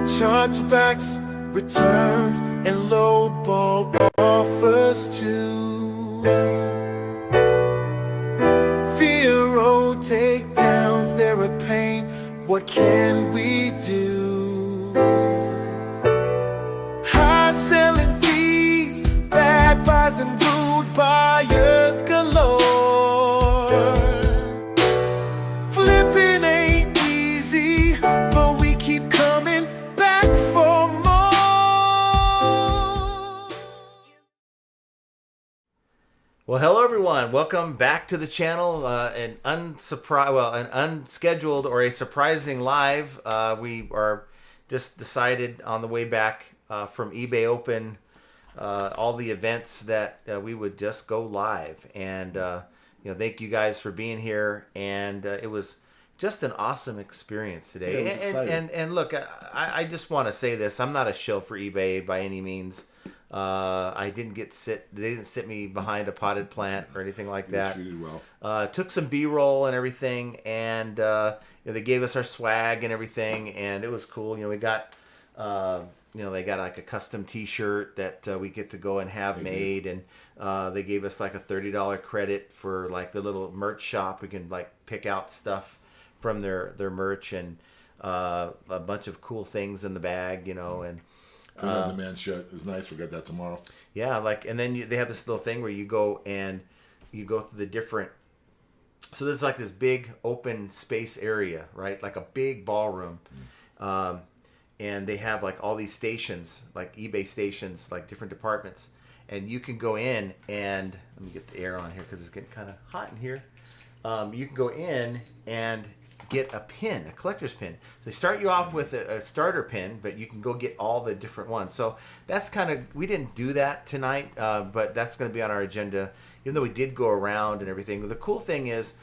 Chargebacks, returns, and lowball offers too. Zero takedowns, they're a pain. What can we do? High selling fees, bad buys and rude buyers galore. Flipping ain't easy, but we keep coming back for more. Well, hello everyone. Welcome back to the channel. An unscheduled or a surprising live. We are just decided on the way back from eBay Open, all the events that we would just go live. And thank you guys for being here. And it was just an awesome experience today. Yeah, it was exciting. And look, I just want to say this: I'm not a shill for eBay by any means. They didn't sit me behind a potted plant or anything like that. Treated well. Took some B-roll and everything, and they gave us our swag and everything, and it was cool. We got they got like a custom T-shirt that we get to go and have made, and they gave us like a $30 credit for like the little merch shop. We can like pick out stuff from their merch, and a bunch of cool things in the bag, and. Put on the man's shirt. It's nice. We'll get that tomorrow. Yeah, and then they have this little thing where you go and you go through the different. So there's like this big open space area, right? Like a big ballroom, and they have like all these stations, like eBay stations, like different departments, and you can go in and let me get the air on here because it's getting kind of hot in here. You can go in and get a pin, a collector's pin. They start you off with a starter pin, but you can go get all the different ones. So that's we didn't do that tonight, but that's going to be on our agenda, even though we did go around and everything. The cool thing is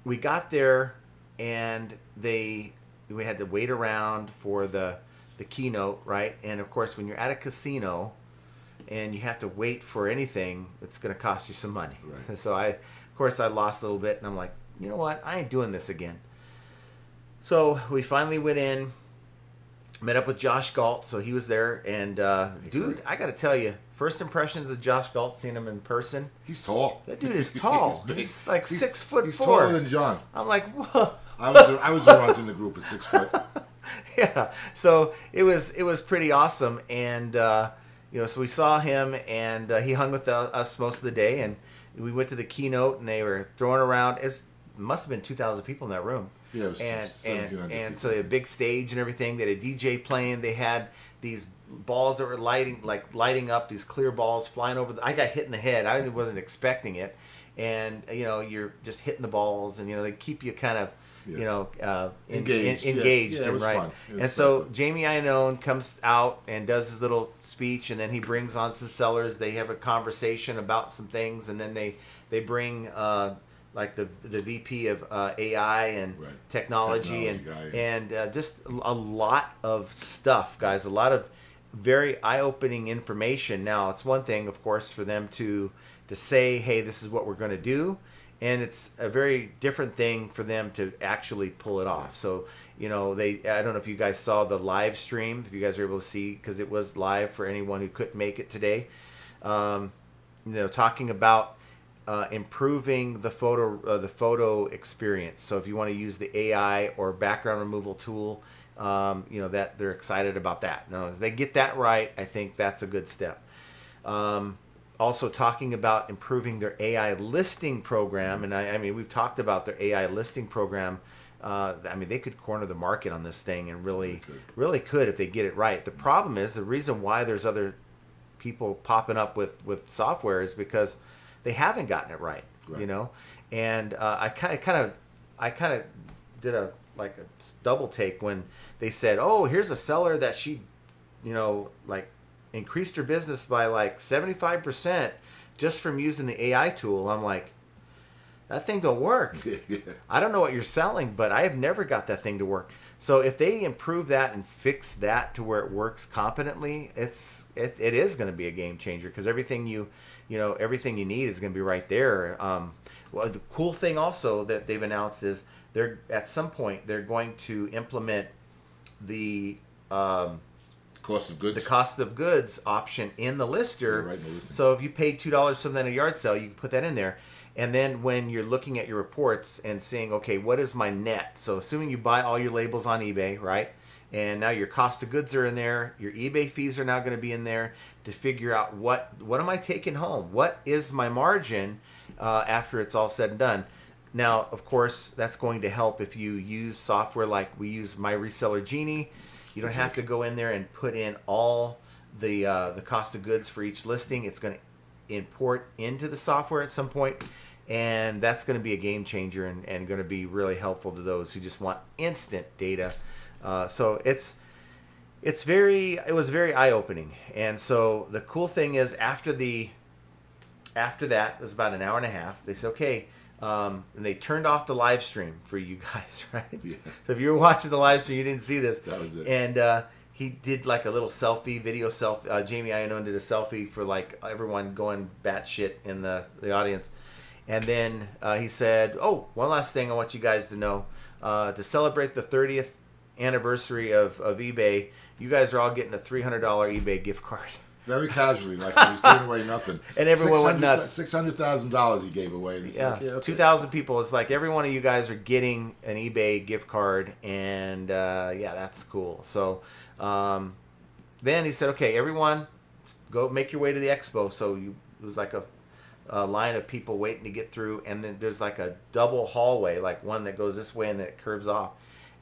we got there and we had to wait around for the keynote, right? And of course, when you're at a casino and you have to wait for anything, it's going to cost you some money. Right. So I lost a little bit, and I'm like, you know what? I ain't doing this again. So we finally went in, met up with Josh Galt, so he was there, and dude, I got to tell you, first impressions of Josh Galt, seeing him in person. He's tall. That dude is tall. He's like 6'4". He's taller than John. I'm like, whoa. I was around in the group at 6 foot. Yeah, so it was pretty awesome, and so we saw him, and he hung with us most of the day, and we went to the keynote, and they were throwing around. It must have been 2,000 people in that room. Yeah, it was and so they had a big stage and everything. They had a DJ playing. They had these balls that were lighting up, these clear balls flying over. I got hit in the head. I wasn't expecting it, and you're just hitting the balls, and they keep you kind of engaged, yeah, it was right? fun. And so Jamie Iannone comes out and does his little speech, and then he brings on some sellers. They have a conversation about some things, and then they bring like the VP of AI and technology and just a lot of stuff, guys. A lot of very eye-opening information. Now, it's one thing, of course, for them to say, hey, this is what we're going to do. And it's a very different thing for them to actually pull it off. So, I don't know if you guys saw the live stream, if you guys were able to see, because it was live for anyone who couldn't make it today. Talking about improving the photo experience. So if you want to use the AI or background removal tool, that they're excited about that. Now, if they get that right, I think that's a good step. Also talking about improving their AI listing program, and I mean we've talked about their AI listing program. They could corner the market on this thing, and really could if they get it right. The problem is, the reason why there's other people popping up with software is because they haven't gotten it right. And I kind of did a double take when they said, oh, here's a seller that she increased her business by 75% just from using the AI tool. I'm like, that thing don't work. I don't know what you're selling, but I have never got that thing to work. So if they improve that and fix that to where it works competently, it is going to be a game changer, because everything you need is going to be right there. Well, the cool thing also that they've announced is at some point they're going to implement the Cost of goods. the cost of goods option in the lister. Yeah, right in the listing. So if you paid $2 something at a yard sale, you can put that in there. And then when you're looking at your reports and seeing, okay, what is my net? So assuming you buy all your labels on eBay, right? And now your cost of goods are in there. Your eBay fees are now going to be in there to figure out what am I taking home? What is my margin after it's all said and done? Now, of course, that's going to help if you use software like we use My Reseller Genie. You don't have to go in there and put in all the cost of goods for each listing. It's going to import into the software at some point, and that's going to be a game changer and going to be really helpful to those who just want instant data. So it was very eye-opening. And so the cool thing is after that, it was about an hour and a half, they said, okay, and they turned off the live stream for you guys, right? Yeah. So if you were watching the live stream, you didn't see this. That was it. And he did like a little video selfie. Jamie Iannone did a selfie for like everyone going batshit in the audience. And then he said, oh, one last thing I want you guys to know. To celebrate the 30th anniversary of eBay, you guys are all getting a $300 eBay gift card. Very casually, like he was giving away nothing. And everyone went nuts. $600,000 he gave away. And Yeah, like, yeah, okay. 2,000 people. It's like every one of you guys are getting an eBay gift card, and yeah, that's cool. So then he said, okay, everyone, go make your way to the expo. So it was like a line of people waiting to get through, and then there's like a double hallway, like one that goes this way and then it curves off,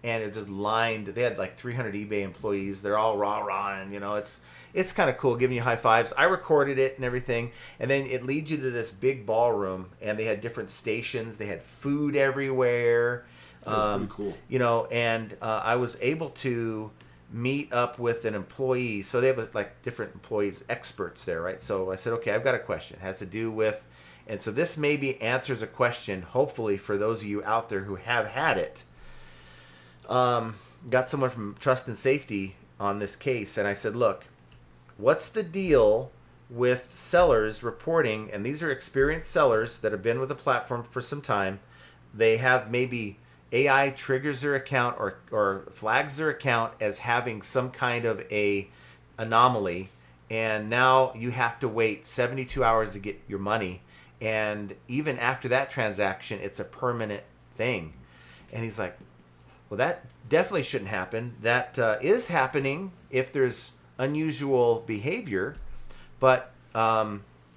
and it's just lined. They had like 300 eBay employees. They're all rah-rah, and it's kind of cool, giving you high fives. I recorded it and everything, and then it leads you to this big ballroom, and they had different stations. They had food everywhere. That was pretty cool. And I was able to meet up with an employee. So they have like different employees, experts there, right? So I said, okay, I've got a question. It has to do with, and so this maybe answers a question, hopefully, for those of you out there who have had it. Got someone from Trust and Safety on this case, and I said, look, what's the deal with sellers reporting, and these are experienced sellers that have been with the platform for some time. They have maybe AI triggers their account or flags their account as having some kind of a anomaly, and now you have to wait 72 hours to get your money, and even after that transaction, it's a permanent thing. And he's like, well, that definitely shouldn't happen. That is happening if there's unusual behavior, but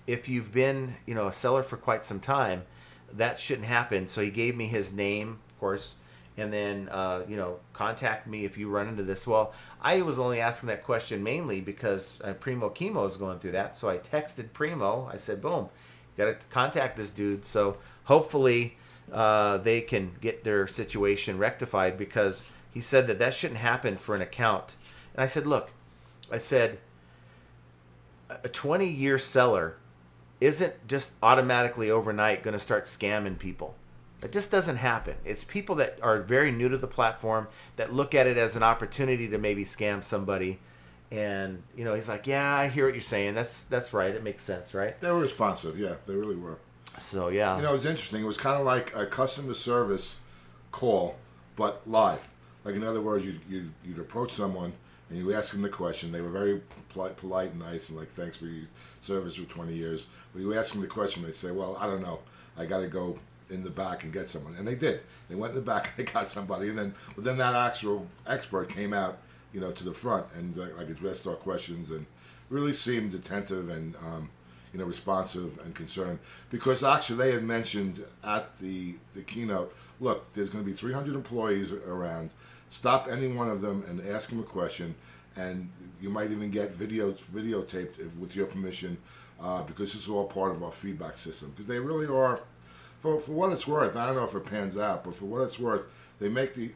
if you've been a seller for quite some time, that shouldn't happen. So he gave me his name, of course, and then contact me if you run into this. Well, I was only asking that question mainly because Primo Chemo is going through that. So I texted Primo. I said, boom, you got to contact this dude. So hopefully they can get their situation rectified, because he said that shouldn't happen for an account. And I said, look, a 20-year seller isn't just automatically overnight going to start scamming people. It just doesn't happen. It's people that are very new to the platform that look at it as an opportunity to maybe scam somebody. And he's like, yeah, I hear what you're saying. That's right. It makes sense, right? They were responsive. Yeah, they really were. So yeah, it was interesting. It was kind of like a customer service call, but live. Like, in other words, you'd approach someone and you ask them the question. They were very polite and nice, and like, thanks for your service for 20 years. But you ask them the question, they say, well, I don't know. I got to go in the back and get someone. And they did. They went in the back and they got somebody. And then that actual expert came out, to the front and like addressed our questions and really seemed attentive and responsive and concerned, because actually they had mentioned at the keynote, look, there's going to be 300 employees around. Stop any one of them and ask them a question, and you might even get videotaped with your permission, because this is all part of our feedback system. Because they really are, for what it's worth. I don't know if it pans out, but for what it's worth, they make the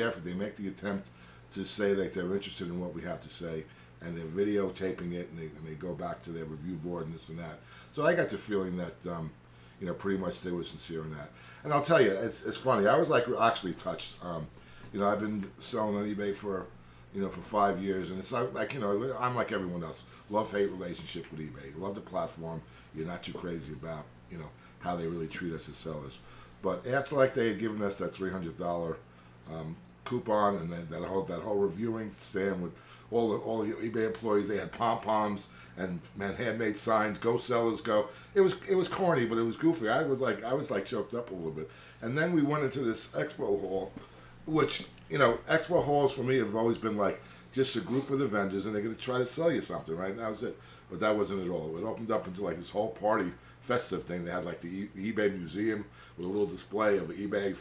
effort, they make the attempt to say that they're interested in what we have to say, and they're videotaping it, and they go back to their review board and this and that. So I got the feeling that pretty much they were sincere in that. And I'll tell you, it's funny. I was like actually touched. I've been selling on eBay for 5 years, and it's like I'm like everyone else. Love-hate relationship with eBay. Love the platform. You're not too crazy about how they really treat us as sellers. But after like they had given us that $300 coupon, and then that whole reviewing stand with all the eBay employees. They had pom poms and handmade signs. Go sellers, go! It was corny, but it was goofy. I was like choked up a little bit. And then we went into this expo hall, which expo halls for me have always been like just a group of the vendors, and they're going to try to sell you something, right? And that was it. But that wasn't at all. It opened up into like this whole party festive thing. They had like the eBay museum with a little display of eBay.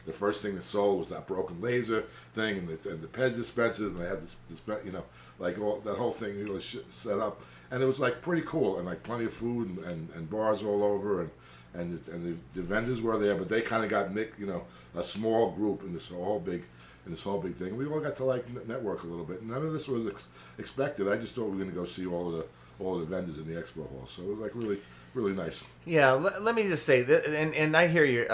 The first thing that sold was that broken laser thing, and the Pez dispensers, and they had this like all that whole thing set up, and it was like pretty cool, and like plenty of food and bars all over, and the vendors were there, but they kind of got a small group in this whole big thing. We all got to like network a little bit. None of this was expected. I just thought we were going to go see all of the vendors in the expo hall. So it was like really, really nice. Yeah, let me just say that, and I hear you,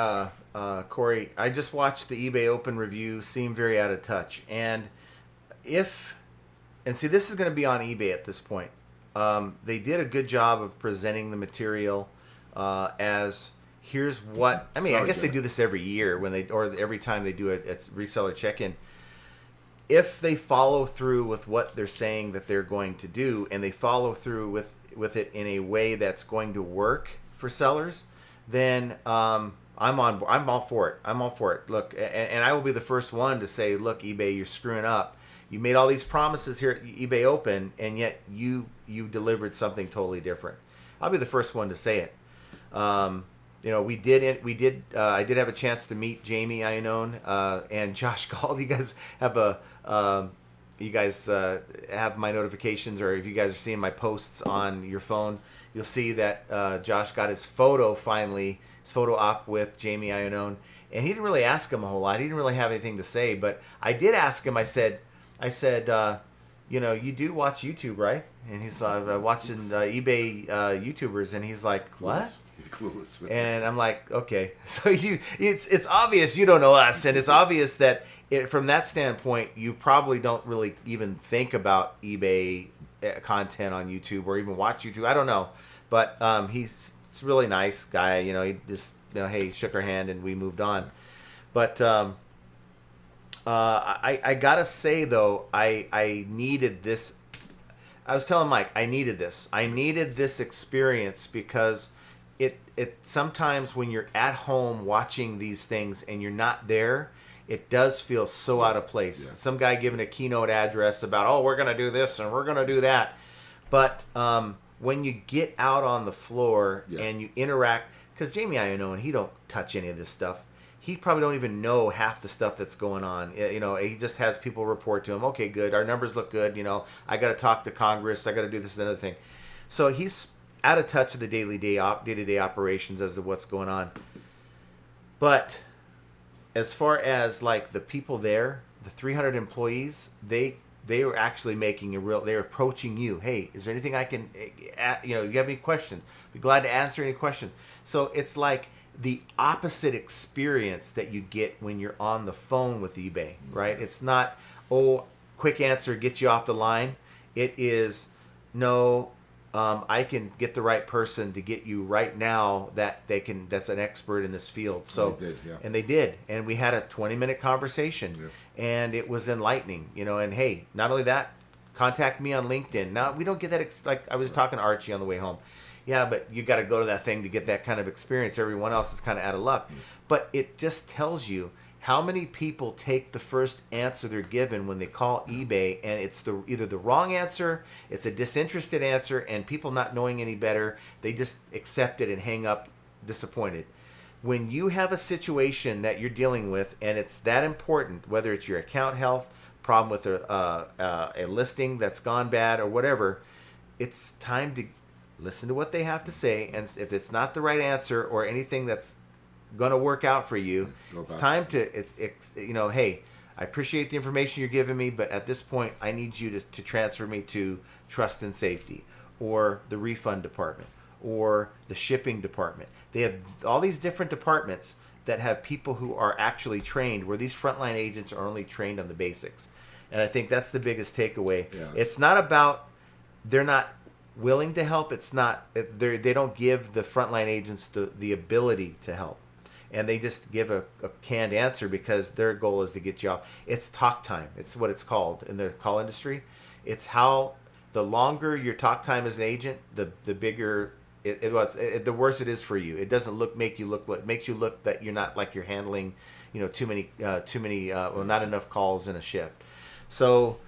Corey. I just watched the eBay Open review. Seemed very out of touch, and see, this is going to be on eBay at this point. They did a good job of presenting the material as. Here's what I mean. I guess they do this every year or every time they do a reseller check-in. If they follow through with what they're saying that they're going to do, and they follow through with it in a way that's going to work for sellers, then I'm all for it. I'm all for it. Look, and I will be the first one to say, look, eBay, you're screwing up. You made all these promises here at eBay Open, and yet you delivered something totally different. I'll be the first one to say it. I did have a chance to meet Jamie Iannone and Josh Gall. You guys have my notifications, or if you guys are seeing my posts on your phone, you'll see that Josh got his photo op with Jamie Iannone, and he didn't really ask him a whole lot. He didn't really have anything to say, but I did ask him. I said, you do watch YouTube, right? And he's watching eBay YouTubers, and he's like, what? Clueless. And I'm like, okay. So it's obvious you don't know us, and it's obvious that from that standpoint, you probably don't really even think about eBay content on YouTube or even watch YouTube. I don't know, but he's a really nice guy. He just hey, shook our hand and we moved on. But I gotta say though, I needed this. I was telling Mike, I needed this. I needed this experience because it sometimes when you're at home watching these things and you're not there, it does feel so out of place. Yeah. Some guy giving a keynote address about, we're going to do this and we're going to do that. But when you get out on the floor and you interact, because Jamie Iannone, he don't touch any of this stuff. He probably don't even know half the stuff that's going on. He just has people report to him, okay, good, our numbers look good. I got to talk to Congress. I got to do this and another thing. So he's out of touch of the day-to-day operations as to what's going on. But as far as like the people there, the 300 employees, they were actually making they're approaching you. Hey, is there anything I can, you have any questions? Be glad to answer any questions. So it's like the opposite experience that you get when you're on the phone with eBay, right? It's not, quick answer, get you off the line. It is, no, I can get the right person to get you right now that's an expert in this field. So they did. And we had a 20-minute conversation and it was enlightening, and hey, not only that, contact me on LinkedIn. Now we don't get that, like I was talking to Archie on the way home. Yeah, but you got to go to that thing to get that kind of experience. Everyone else is kind of out of luck. But it just tells you how many people take the first answer they're given when they call eBay, and it's either the wrong answer, it's a disinterested answer, and people not knowing any better, they just accept it and hang up disappointed. When you have a situation that you're dealing with, and it's that important, whether it's your account health, problem with a listing that's gone bad or whatever, it's time to listen to what they have to say, and if it's not the right answer or anything that's going to work out for you, it's time to hey, I appreciate the information you're giving me, but at this point I need you to transfer me to trust and safety or the refund department or the shipping department. They have all these different departments that have people who are actually trained, where these frontline agents are only trained on the basics. And I think that's the biggest takeaway. It's not about they're not willing to help. It's not they don't give the frontline agents the ability to help. and they just give a canned answer because their goal is to get you off. It's talk time. It's what it's called in the call industry. It's how the longer your talk time as an agent, the bigger the worse it is for you. It doesn't makes you look that you're not like you're handling, too many not enough calls in a shift. So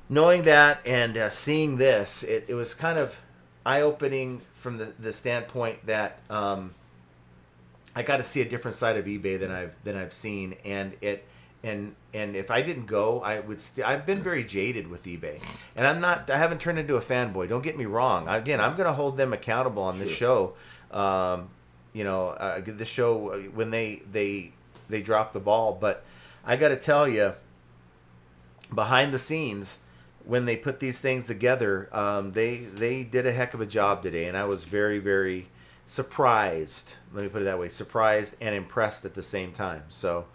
knowing that and seeing this, it was kind of eye-opening from the standpoint that I got to see a different side of eBay than I've seen, and if I didn't go, I've been very jaded with eBay, and I haven't turned into a fanboy. Don't get me wrong. Again, I'm going to hold them accountable on this show. This show when they drop the ball, but I got to tell you, behind the scenes, when they put these things together, they did a heck of a job today, and I was very, very surprised. Let me put it that way: surprised and impressed at the same time. So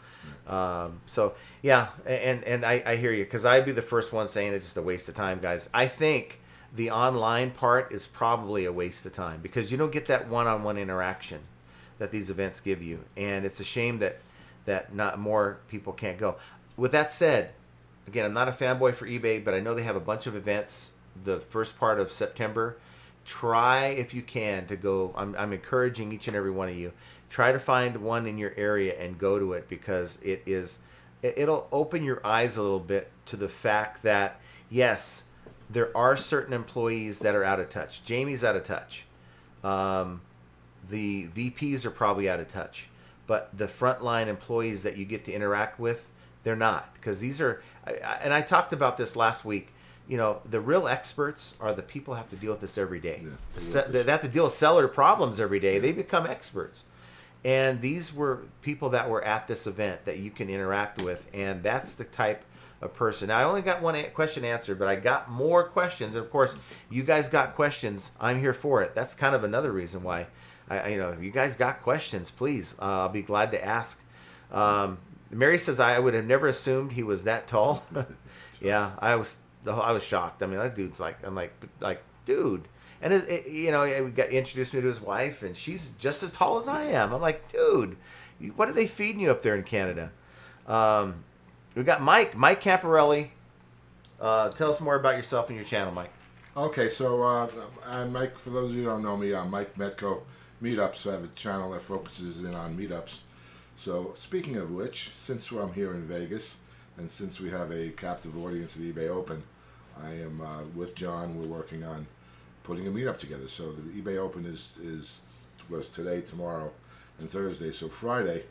yeah, and I hear you, because I'd be the first one saying it's just a waste of time, guys. I think the online part is probably a waste of time because you don't get that one-on-one interaction that these events give you, and it's a shame that not more people can't go. With that said, again, I'm not a fanboy for eBay, but I know they have a bunch of events the first part of September. Try, if you can, to go. I'm encouraging each and every one of you. Try to find one in your area and go to it, because it'll open your eyes a little bit to the fact that, yes, there are certain employees that are out of touch. Jamie's out of touch. The VPs are probably out of touch. But the frontline employees that you get to interact with, they're not. Because these are, and I talked about this last week, the real experts are the people who have to deal with this every day. Yeah, they have to deal with seller problems every day. Yeah. They become experts. And these were people that were at this event that you can interact with, and that's the type of person. Now, I only got one question answered, but I got more questions. And of course, you guys got questions. I'm here for it. That's kind of another reason why, if you guys got questions, please, I'll be glad to ask. Mary says, I would have never assumed he was that tall. Yeah, I was shocked. I mean, that dude's I'm like, dude. And he got introduced me to his wife, and she's just as tall as I am. I'm like, dude, what are they feeding you up there in Canada? We got Mike Camparelli. Tell us more about yourself and your channel, Mike. Okay, so I'm Mike. For those of you who don't know me, I'm Mike Metco, Meetups. I have a channel that focuses in on meetups. So speaking of which, since I'm here in Vegas, and since we have a captive audience at eBay Open, I am with John. We're working on putting a meetup together. So the eBay Open was today, tomorrow, and Thursday. So Friday,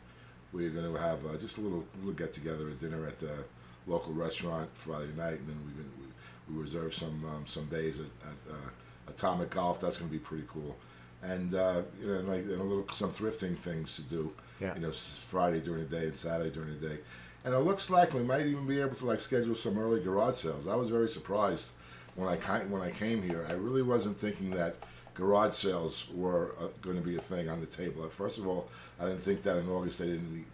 we're going to have just a little get together, a dinner at the local restaurant Friday night, and then we reserve some days at Atomic Golf. That's going to be pretty cool, and some thrifting things to do. Yeah. Friday during the day and Saturday during the day. And it looks like we might even be able to schedule some early garage sales. I was very surprised when I came here. I really wasn't thinking that garage sales were going to be a thing on the table. First of all, I didn't think that in August they didn't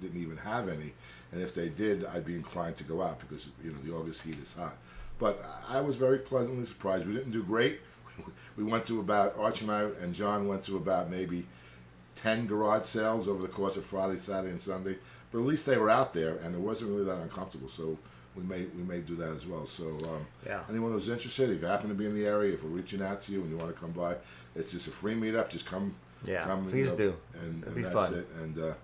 even have any, and if they did, I'd be inclined to go out because the August heat is hot. But I was very pleasantly surprised. We didn't do great. We went to about, Arch and I and John went to about maybe 10 garage sales over the course of Friday, Saturday, and Sunday. But at least they were out there, and it wasn't really that uncomfortable. So we may do that as well. So anyone who's interested, if you happen to be in the area, if we're reaching out to you and you want to come by, it's just a free meetup. Just come. Yeah, please do. And that's fun. It. And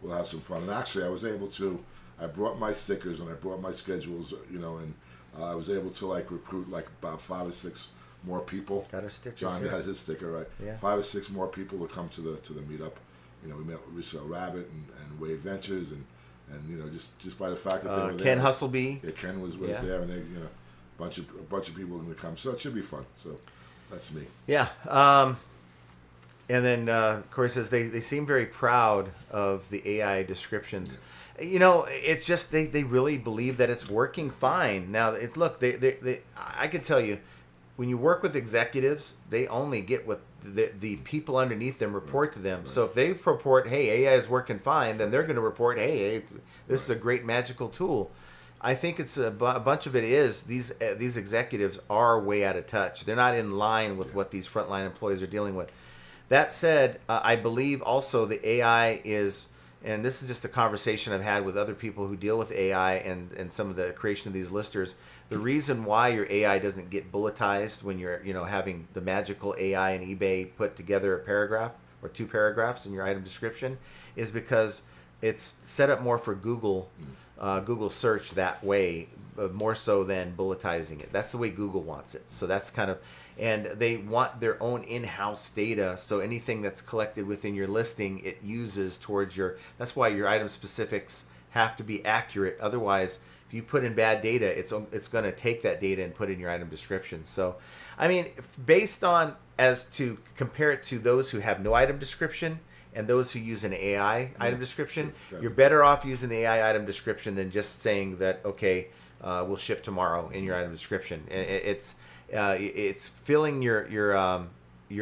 we'll have some fun. And actually, I was able to. I brought my stickers and I brought my schedules. And I was able to recruit about 5 or 6 more people. Got a sticker. John has his sticker, right? Yeah. 5 or 6 more people to come to the meetup. We met Russo Rabbit and Wade Ventures and just by the fact that they were there. Ken Hustleby. Yeah, Ken was there, and they a bunch of people are going to come, so it should be fun. So that's me. Yeah. And then Corey says they seem very proud of the AI descriptions. Yeah. It's just they really believe that it's working fine. Now I can tell you, when you work with executives, they only get what the people underneath them report to them. Right. So if they report, hey, AI is working fine, then they're going to report, hey, this is a great magical tool. I think it's a bunch of it is these executives are way out of touch. They're not in line with what these frontline employees are dealing with. That said, I believe also the AI is, and this is just a conversation I've had with other people who deal with AI and some of the creation of these listers. The reason why your AI doesn't get bulletized when you're, having the magical AI and eBay put together a paragraph or 2 paragraphs in your item description is because it's set up more for Google search that way, more so than bulletizing it. That's the way Google wants it. So that's kind of, and they want their own in-house data. So anything that's collected within your listing, it uses towards that's why your item specifics have to be accurate. Otherwise, if you put in bad data, it's going to take that data and put in your item description. So, I mean, based on, as to compare it to those who have no item description and those who use an AI item description, you're better off using the AI item description than just saying that, okay, we'll ship tomorrow in your item description. It's filling your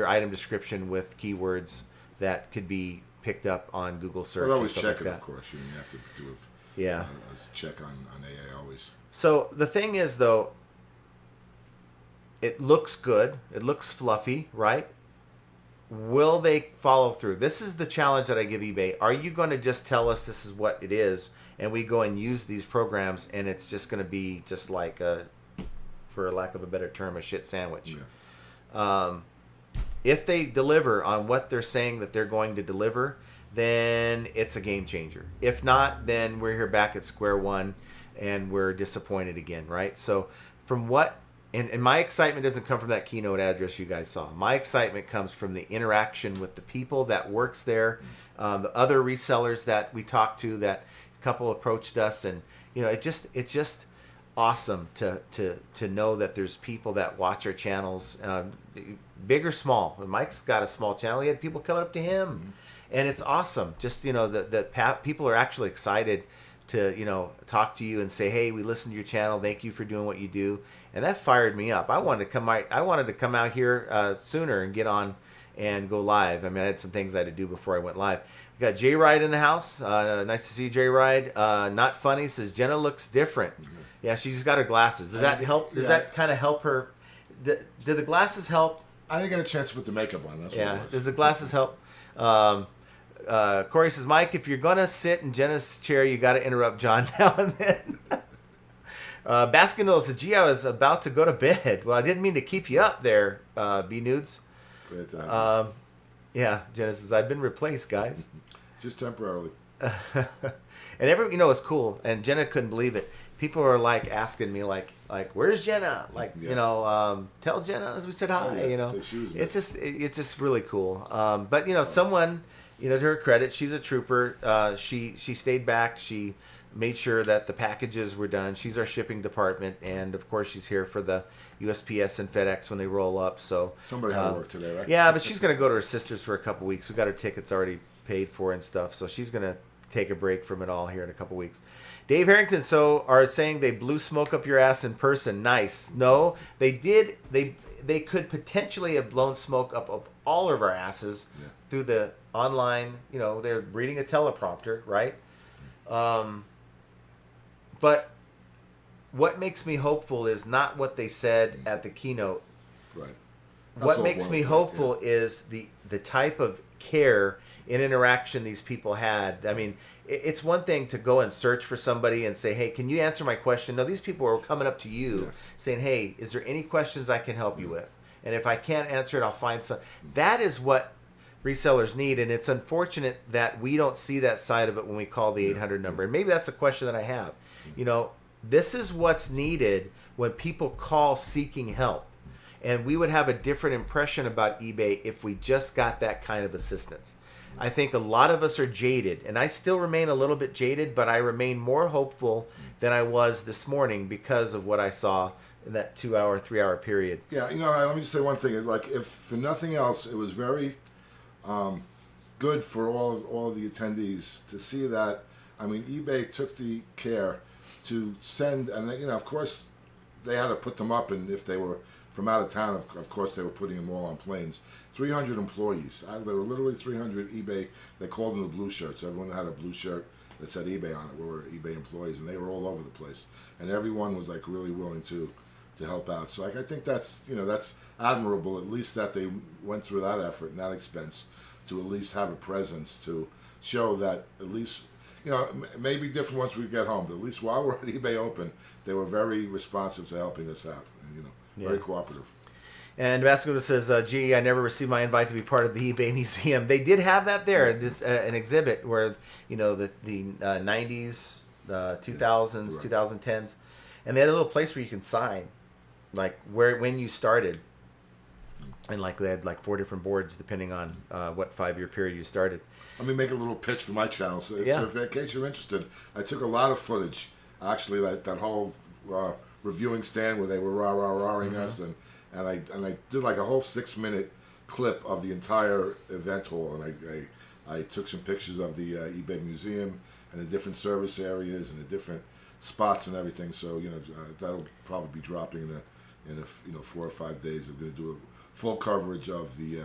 item description with keywords that could be picked up on Google search. But always and check stuff it, like of that. course. You have to do Yeah. a check on AA always. So the thing is, though, it looks good. It looks fluffy, right? Will they follow through? This is the challenge that I give eBay. Are you going to just tell us this is what it is, and we go and use these programs, and it's just going to be just like for lack of a better term, a shit sandwich? Yeah. If they deliver on what they're saying that they're going to deliver, then it's a game changer. If not, then we're here back at square one, and we're disappointed again, right? So from what, and my excitement doesn't come from that keynote address you guys saw. My excitement comes from the interaction with the people that works there, the other resellers that we talked to, that a couple approached us, and it's just awesome to know that there's people that watch our channels, big or small. When Mike's got a small channel, he had people coming up to him, and it's awesome. Just that people are actually excited to talk to you and say, hey, we listened to your channel, thank you for doing what you do. And that fired me up. I wanted to come out here sooner and get on and go live. I mean, I had some things I had to do before I went live. We got J Ride in the house. Nice to see you, J Ride. Not funny says Jenna looks different. Yeah, she's got her glasses. Does that help? Does that kind of help her? Did the glasses help? I didn't get a chance to put the makeup on. That's what it was. Does the glasses help? Corey says, Mike, if you're gonna sit in Jenna's chair, you got to interrupt John now and then. Baskin Noodle says, gee, I was about to go to bed. Well, I didn't mean to keep you up there, B-Nudes. Yeah, Jenna says, I've been replaced, guys. Just temporarily. And it's cool. And Jenna couldn't believe it. People are like asking me, like, where's Jenna? Tell Jenna as we said hi. It's just really cool. But someone, to her credit, she's a trooper. She stayed back. She made sure that the packages were done. She's our shipping department, and of course, she's here for the USPS and FedEx when they roll up. So somebody had to work today, right? Yeah, but she's gonna go to her sister's for a couple weeks. We got her tickets already paid for and stuff, so she's gonna take a break from it all here in a couple weeks. Dave Harrington are saying they blew smoke up your ass in person. Nice. No, they did. They could potentially have blown smoke up all of our asses through the online. They're reading a teleprompter, right? But what makes me hopeful is not what they said at the keynote. Right. What makes me hopeful is the type of care and interaction these people had. I mean, it's one thing to go and search for somebody and say, hey, can you answer my question? No, these people are coming up to you saying, hey, is there any questions I can help you with? And if I can't answer it, I'll find some. That is what resellers need, and it's unfortunate that we don't see that side of it when we call the 800 number. And maybe that's a question that I have. This is what's needed when people call seeking help. And we would have a different impression about eBay if we just got that kind of assistance. I think a lot of us are jaded, and I still remain a little bit jaded, but I remain more hopeful than I was this morning because of what I saw in that 2-hour, 3-hour period. Yeah, let me just say one thing. Like, if for nothing else, it was very good for all of the attendees to see that. I mean, eBay took the care to send, and of course, they had to put them up, and if they were from out of town, of course, they were putting them all on planes. 300 employees. There were literally 300 eBay. They called them the blue shirts. Everyone had a blue shirt that said eBay on it. We were eBay employees, and they were all over the place. And everyone was like really willing to help out. So I think that's that's admirable. At least that they went through that effort and that expense to at least have a presence to show that at least it may be different once we get home, but at least while we're at eBay Open, they were very responsive to helping us out. And, very cooperative. And Vasco says, gee, I never received my invite to be part of the eBay Museum. They did have that there, this an exhibit where, the 90s, 2000s, Right. 2010s. And they had a little place where you can sign, like when you started. And they had 4 different boards depending on what 5-year period you started. Let me make a little pitch for my channel. So if, in case you're interested, I took a lot of footage. Actually, that whole reviewing stand where they were rah-rah-rahing us, and I did a whole 6-minute clip of the entire event hall, and I took some pictures of the eBay Museum and the different service areas and the different spots and everything. So that'll probably be dropping in a 4 or 5 days. I'm going to do a full coverage of the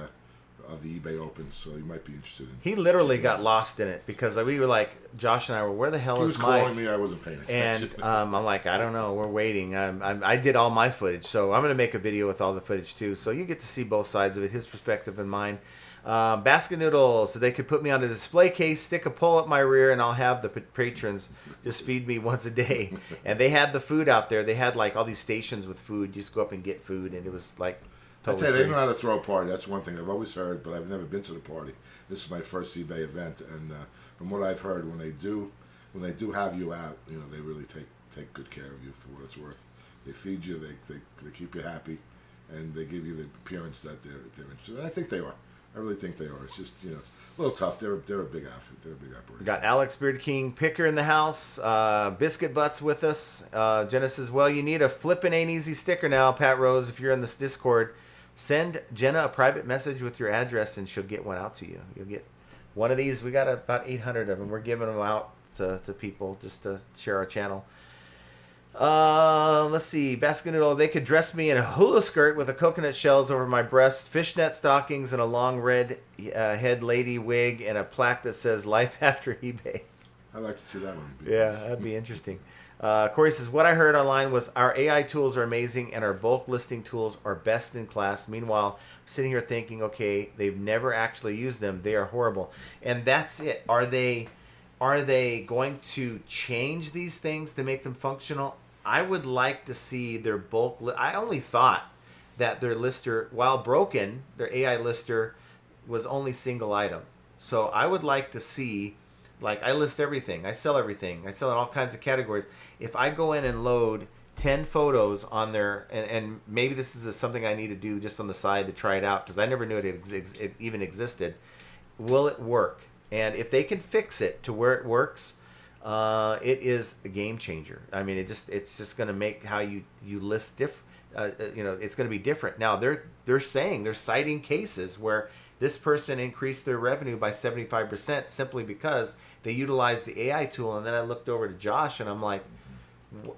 eBay Open, so you might be interested in. He literally got lost in it because we were Josh and I were, where the hell is Mike? He was calling me, I wasn't paying attention. And I'm like, I don't know, we're waiting. I did all my footage, so I'm going to make a video with all the footage too, so you get to see both sides of it, his perspective and mine. Basket Noodles, so they could put me on a display case, stick a pole up my rear, and I'll have the patrons just feed me once a day. And they had the food out there. They had all these stations with food. You just go up and get food, and it was I'd say they know how to throw a party. That's one thing I've always heard, but I've never been to the party. This is my first eBay event, and from what I've heard, when they do have you out, they really take good care of you for what it's worth. They feed you, they keep you happy, and they give you the appearance that they're interested. And I think they are. I really think they are. It's just it's a little tough. They're a big outfit. They're a big operation. We got Alex Beard King Picker in the house. Biscuit Butts with us. Jenna says, well, you need a flippin' ain't easy sticker now, Pat Rose. If you're in this Discord, send Jenna a private message with your address, and she'll get one out to you. You'll get one of these. We got about 800 of them. We're giving them out to people just to share our channel. Let's see. Basket Noodle, they could dress me in a hula skirt with a coconut shells over my breast, fishnet stockings, and a long red head lady wig, and a plaque that says "Life After eBay." I'd like to see that one. Yeah, that'd be interesting. Corey says, what I heard online was our AI tools are amazing and our bulk listing tools are best in class. Meanwhile, I'm sitting here thinking, okay, they've never actually used them. They are horrible. And that's it. Are they going to change these things to make them functional? I would like to see their bulk. I only thought that their lister, while broken, their AI lister was only single item. So I would like to see, I list everything. I sell everything. I sell in all kinds of categories. If I go in and load 10 photos on there, and maybe this is something I need to do just on the side to try it out, because I never knew it even existed. Will it work? And if they can fix it to where it works, it is a game changer. I mean, it's just going to make how you list different. It's going to be different. Now they're citing cases where this person increased their revenue by 75% simply because they utilized the AI tool. And then I looked over to Josh and I'm like,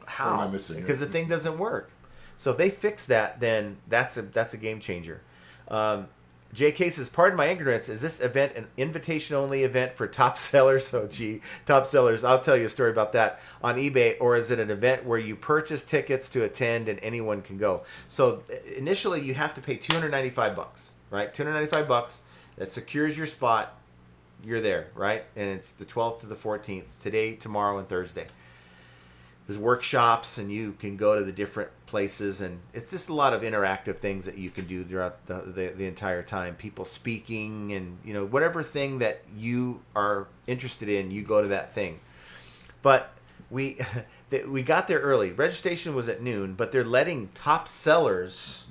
how? What am I missing here? Because the thing doesn't work. So if they fix that, then that's a game changer. JK says, pardon my ignorance, is this event an invitation-only event for top sellers? Oh, gee, top sellers. I'll tell you a story about that on eBay. Or is it an event where you purchase tickets to attend and anyone can go? So initially, you have to pay $295, right? $295. That secures your spot. You're there, right? And it's the 12th to the 14th, today, tomorrow, and Thursday. There's workshops, and you can go to the different places, and it's just a lot of interactive things that you can do throughout the entire time. People speaking, and whatever thing that you are interested in, you go to that thing. But we got there early. Registration was at noon, but they're letting top sellers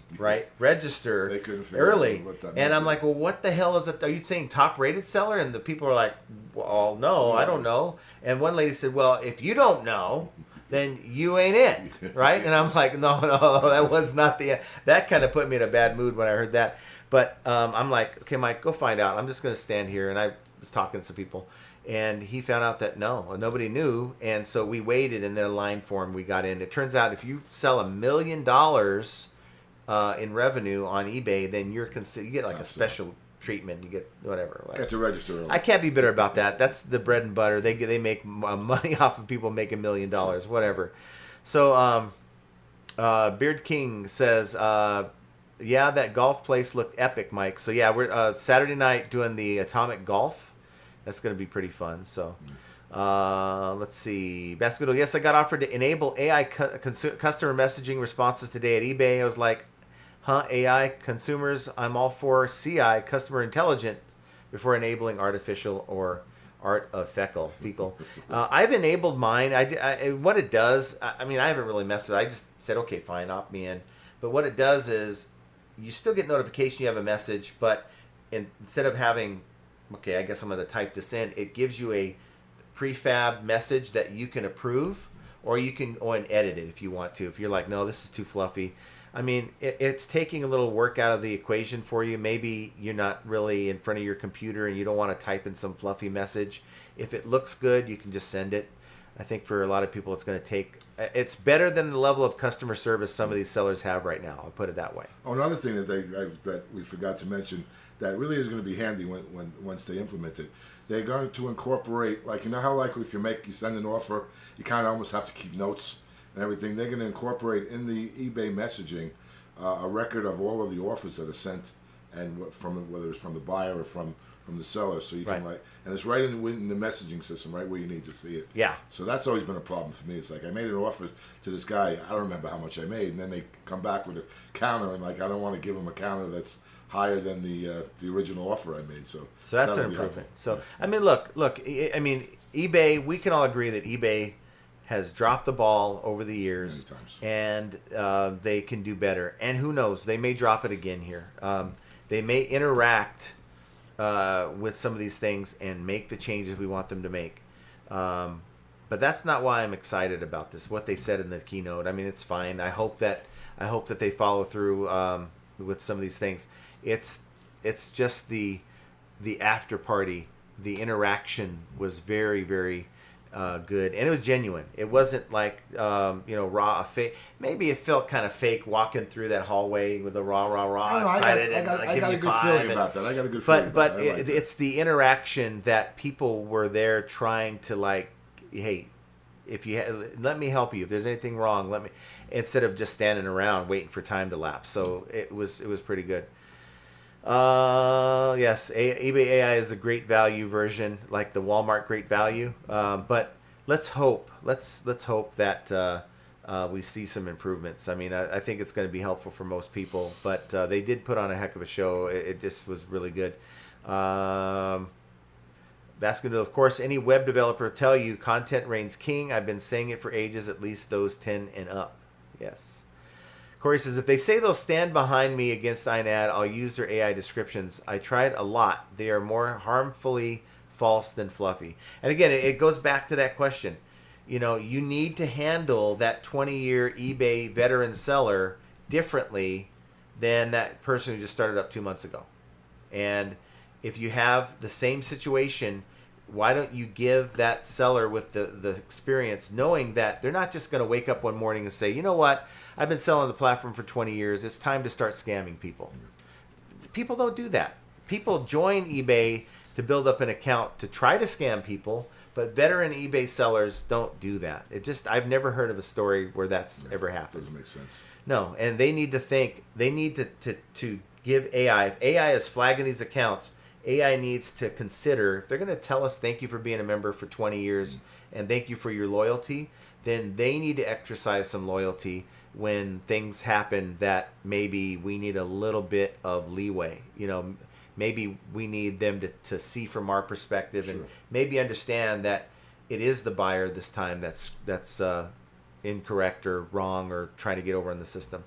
register They couldn't figure early. out what that And meant. I'm like, well, what the hell is it? Are you saying top rated seller? And the people are like, well, no, I don't know. And one lady said, well, if you don't know, then you ain't it, right? And I'm like, no, that was not that kind of put me in a bad mood when I heard that. But I'm like, okay, Mike, go find out. I'm just going to stand here. And I was talking to some people, and he found out that nobody knew. And so we waited, and then a line form we got in. It turns out if you sell $1 million in revenue on eBay, then you get like a special treatment. You get whatever. Got to register early. I can't be bitter about that. That's the bread and butter. They make money off of people making $1 million, whatever. So Beard King says, yeah, that golf place looked epic, Mike. So yeah, we're Saturday night doing the atomic golf. That's going to be pretty fun. So let's see. Basketball. Yes, I got offered to enable AI customer messaging responses today at eBay. I was like, huh, AI consumers, I'm all for CI, customer intelligent, before enabling artificial or art of fecal. I've enabled mine. What it does, I mean, I haven't really messed with it. I just said, okay, fine, opt me in. But what it does is you still get notification you have a message, but instead of having, okay, I guess I'm going to type this in, it gives you a prefab message that you can approve, or you can go and edit it if you want to. If you're like, no, this is too fluffy. I mean, it's taking a little work out of the equation for you. Maybe you're not really in front of your computer and you don't want to type in some fluffy message. If it looks good, you can just send it. I think for a lot of people, it's going to take... It's better than the level of customer service some of these sellers have right now. I'll put it that way. Oh, another thing that we forgot to mention that really is going to be handy once they implement it. They're going to incorporate, like, you know how, like, if you send an offer, you kind of almost have to keep notes and everything. They're going to incorporate in the eBay messaging a record of all of the offers that are sent, and whether it's from the buyer or from the seller, so you can and it's right in the messaging system, right where you need to see it. Yeah. So that's always been a problem for me. It's like I made an offer to this guy, I don't remember how much I made, and then they come back with a counter, and like I don't want to give them a counter that's higher than the original offer I made. So that's an improvement. So I mean, look. I mean, eBay. We can all agree that eBay has dropped the ball over the years, and they can do better. And who knows? They may drop it again here. They may interact with some of these things and make the changes we want them to make. But that's not why I'm excited about this. What they said in the keynote. I mean, it's fine. I hope that they follow through with some of these things. It's just the after party. The interaction was very, very good, and it was genuine. It wasn't like raw, fake. Maybe it felt kind of fake walking through that hallway with the rah excited I got a good feeling about that. I got a good feeling. But it's the interaction that people were there trying to, like, hey, if you let me help you. If there's anything wrong, let me, instead of just standing around waiting for time to lapse. So it was pretty good. Yes, eBay AI is the great value version, like the Walmart great value. But let's hope that we see some improvements. I mean, I think it's going to be helpful for most people. But they did put on a heck of a show. It just was really good. Baskin, of course, any web developer will tell you content reigns king. I've been saying it for ages, at least those 10 and up. Yes. Corey says, if they say they'll stand behind me against INAD, I'll use their AI descriptions. I tried a lot. They are more harmfully false than fluffy. And again, it goes back to that question. You know, you need to handle that 20-year eBay veteran seller differently than that person who just started up 2 months ago. And if you have the same situation, why don't you give that seller with the experience, knowing that they're not just going to wake up one morning and say, you know what, I've been selling the platform for 20 years. It's time to start scamming people. People don't do that. People join eBay to build up an account to try to scam people, but veteran eBay sellers don't do that. I've never heard of a story where that's ever happened. Doesn't make sense. No, and they need to think, they need to give AI, if AI is flagging these accounts, AI needs to consider, if they're going to tell us thank you for being a member for 20 years and thank you for your loyalty, then they need to exercise some loyalty when things happen that maybe we need a little bit of leeway. You know, maybe we need them to see from our perspective and maybe understand that it is the buyer this time that's incorrect or wrong or trying to get over in the system.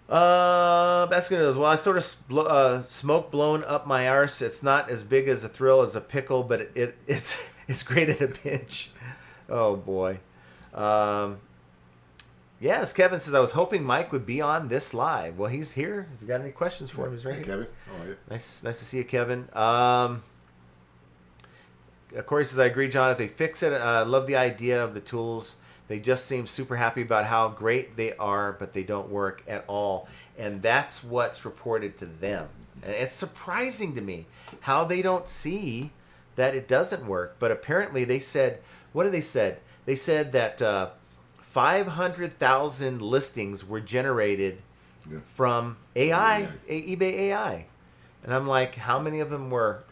Baskin as well. I sort of smoke blown up my arse. It's not as big as a thrill as a pickle, but it's great in a pinch. Oh boy. Yes, Kevin says I was hoping Mike would be on this live. Well, he's here. If you got any questions for him, he's right here. Kevin, how are you? Nice to see you, Kevin. Corey says I agree, John. If they fix it, I love the idea of the tools. They just seem super happy about how great they are, but they don't work at all. And that's what's reported to them. And it's surprising to me how they don't see that it doesn't work. But apparently they said, what did they said? They said that 500,000 listings were generated from AI, eBay AI. And I'm like, how many of them were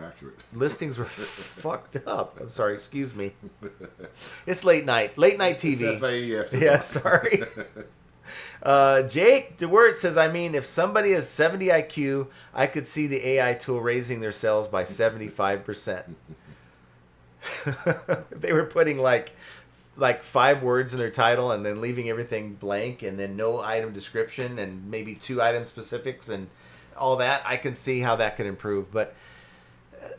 accurate? Listings were fucked up. I'm sorry, excuse me. It's late night TV. It's FAE after Yeah, dark. sorry. Jake DeWert says, I mean, if somebody has 70 IQ, I could see the AI tool raising their sales by 75%. They were putting like 5 words in their title and then leaving everything blank and then no item description and maybe 2 item specifics and all that. I can see how that could improve, but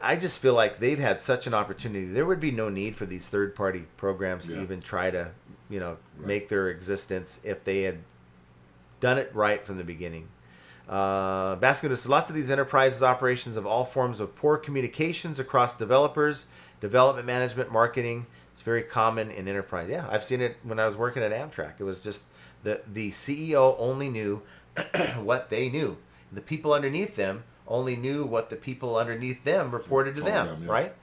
I just feel like they've had such an opportunity. There would be no need for these third-party programs to even try to, make their existence if they had done it right from the beginning. Baskin says, lots of these enterprises operations of all forms of poor communications across developers, development management, marketing. It's very common in enterprise. Yeah, I've seen it when I was working at Amtrak. It was just the CEO only knew what they knew. The people underneath them only knew what the people underneath them reported to them, right?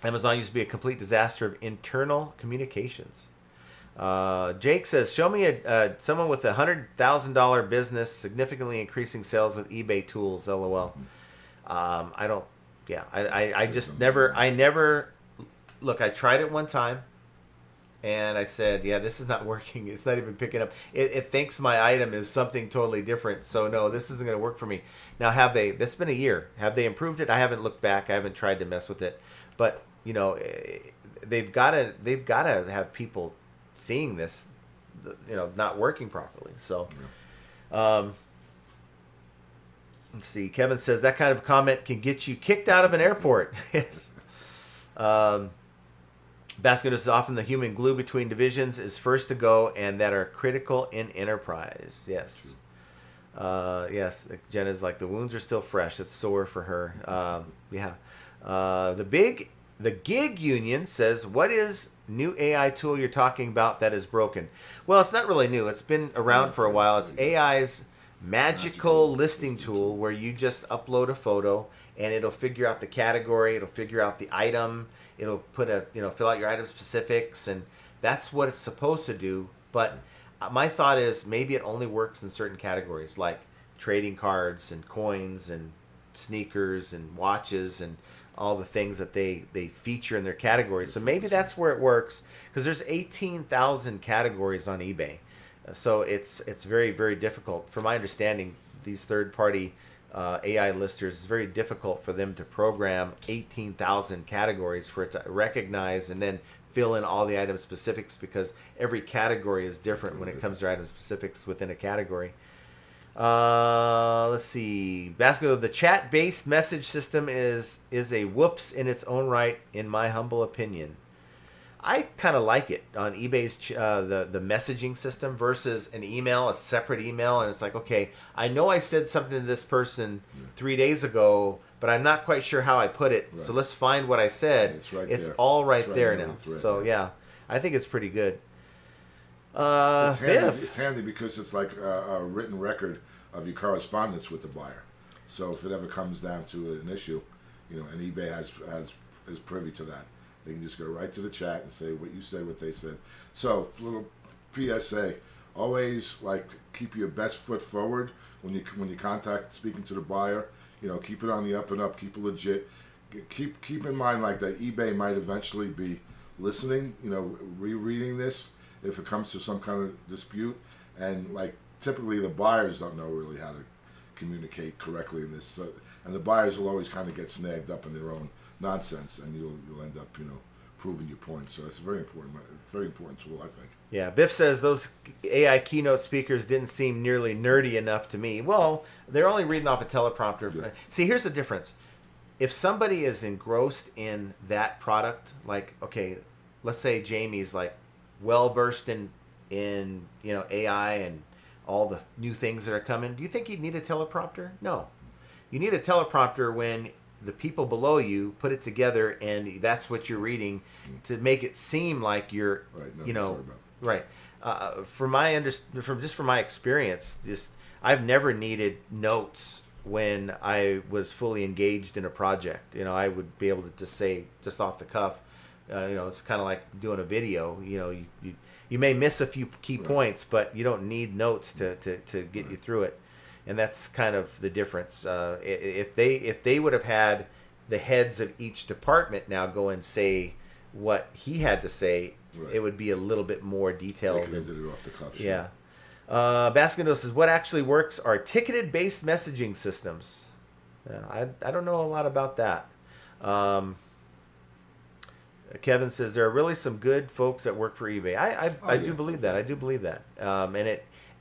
Amazon used to be a complete disaster of internal communications. Jake says, show me someone with $100,000 business significantly increasing sales with eBay tools, LOL. I don't, I just never, look, I tried it one time and I said, this is not working. It's not even picking up. It thinks my item is something totally different. So no, this isn't going to work for me. Now, that's been a year. Have they improved it? I haven't looked back. I haven't tried to mess with it, but they've got to have people seeing this, not working properly. So, let's see. Kevin says that kind of comment can get you kicked out of an airport. Yes. Baskin is often the human glue between divisions is first to go and that are critical in enterprise. Yes. Yes. Jenna's like, the wounds are still fresh. It's sore for her. Yeah. The gig union says, what is new AI tool you're talking about that is broken? Well, it's not really new. It's been around for a while. It's AI's magical listing tool where you just upload a photo and it'll figure out the category. It'll figure out the item. It'll put fill out your item specifics, and that's what it's supposed to do. But my thought is maybe it only works in certain categories like trading cards and coins and sneakers and watches and all the things that they feature in their categories. So maybe that's where it works, because there's 18,000 categories on eBay. So it's very, very difficult. From my understanding, these third-party AI listers, it's very difficult for them to program 18,000 categories for it to recognize and then fill in all the item specifics, because every category is different when it comes to item specifics within a category. Let's see. Basket, the chat-based message system is a whoops in its own right, in my humble opinion. I kind of like it on eBay's the messaging system versus an email, a separate email, and it's like, okay, I know I said something to this person 3 days ago, but I'm not quite sure how I put it. Right. So let's find what I said. It's all right there now. So yeah, I think it's pretty good. It's handy because it's like a written record of your correspondence with the buyer. So if it ever comes down to an issue, and eBay is privy to that. They can just go right to the chat and say what you said, what they said. So, little PSA: always keep your best foot forward when you speaking to the buyer. Keep it on the up and up. Keep it legit. Keep in mind that eBay might eventually be listening. Rereading this if it comes to some kind of dispute, and typically the buyers don't know really how to communicate correctly in this. So, and the buyers will always kind of get snagged up in their own nonsense, and you'll end up proving your point. So it's a very important tool, I think. Yeah, Biff says those AI keynote speakers didn't seem nearly nerdy enough to me. Well, they're only reading off a teleprompter. Yeah. See, here's the difference. If somebody is engrossed in that product, okay, let's say Jamie's well versed in AI and all the new things that are coming, do you think you'd need a teleprompter? No. You need a teleprompter when the people below you put it together and that's what you're reading to make it seem like you're, right. From my experience, I've never needed notes when I was fully engaged in a project. I would be able to just say, just off the cuff, It's kind of like doing a video. You may miss a few key points, but you don't need notes to get you through it. And that's kind of the difference. If they would have had the heads of each department now go and say what he had to say, it would be a little bit more detailed. They did it off the cuff. Yeah. Baskindo says, what actually works are ticketed-based messaging systems. I don't know a lot about that. Kevin says, there are really some good folks that work for eBay. I do believe that. I do believe that. And